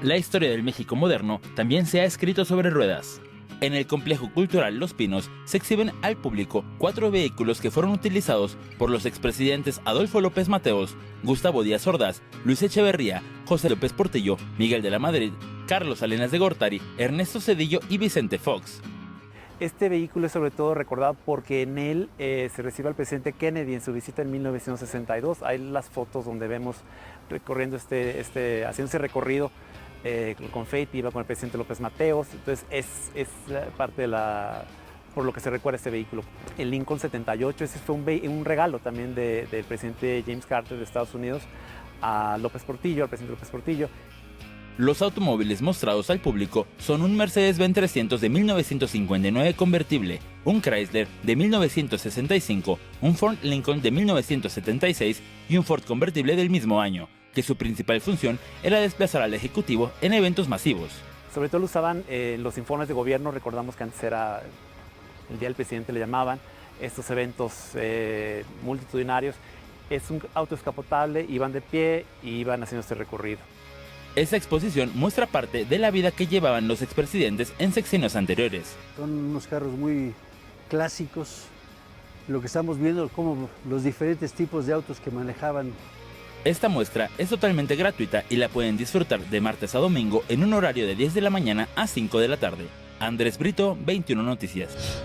La historia del México moderno también se ha escrito sobre ruedas. En el complejo cultural Los Pinos se exhiben al público 4 vehículos que fueron utilizados por los expresidentes Adolfo López Mateos, Gustavo Díaz Ordaz, Luis Echeverría, José López Portillo, Miguel de la Madrid, Carlos Salinas de Gortari, Ernesto Zedillo y Vicente Fox. Este vehículo es sobre todo recordado porque en él se recibe al presidente Kennedy en su visita en 1962. Hay las fotos donde vemos recorriendo haciendo ese recorrido con Feiti, iba con el presidente López Mateos. Entonces es parte de por lo que se recuerda este vehículo. El Lincoln 78, ese fue un regalo también del presidente James Carter de Estados Unidos a López Portillo, al presidente López Portillo. Los automóviles mostrados al público son un Mercedes-Benz 300 de 1959 convertible, un Chrysler de 1965, un Ford Lincoln de 1976 y un Ford convertible del mismo año, que su principal función era desplazar al ejecutivo en eventos masivos. Sobre todo lo usaban los informes de gobierno. Recordamos que antes era el Día del Presidente, le llamaban, estos eventos multitudinarios. Es un auto descapotable, iban de pie y iban haciendo este recorrido. Esta exposición muestra parte de la vida que llevaban los expresidentes en sexenios anteriores. Son unos carros muy clásicos. Lo que estamos viendo, como los diferentes tipos de autos que manejaban. Esta muestra es totalmente gratuita y la pueden disfrutar de martes a domingo en un horario de 10 de la mañana a 5 de la tarde. Andrés Brito, 21 Noticias.